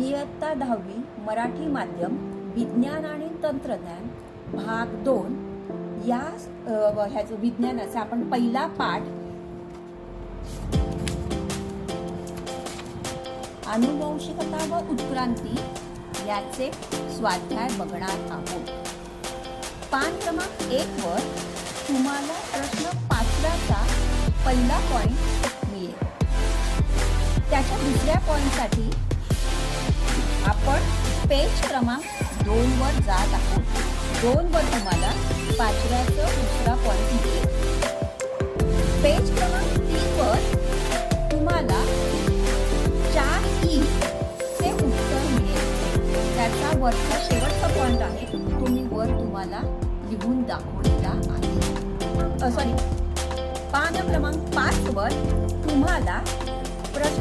इयत्ता 10वी मराठी माध्यम विज्ञान आणि तंत्रज्ञान भाग 2 या ह्याचं विज्ञानाचा आपण पहिला पाठ अनुवंशिकता व उत्क्रांती याचे स्वाध्याय बघणार आहोत. पान क्रमांक 1 वर तुम्हाला प्रश्न 5चा पहिला पॉइंट मिळेल. त्याच्या दुसऱ्या पॉइंटसाठी आपण पेज क्रमांक 2 वर जात आहोत. 2 वर तुम्हाला 5चा दुसरा पॉइंट मिळेल. पेज क्रमांक 3 वर तुम्हाला 4E चे उत्तर मिळेल. त्याचा वरचा शेवटचा पॉइंट आहे तो मी वर तुम्हाला लिहून दाखवलेला आहे. पान क्रमांक 5 वर तुम्हाला प्रश्न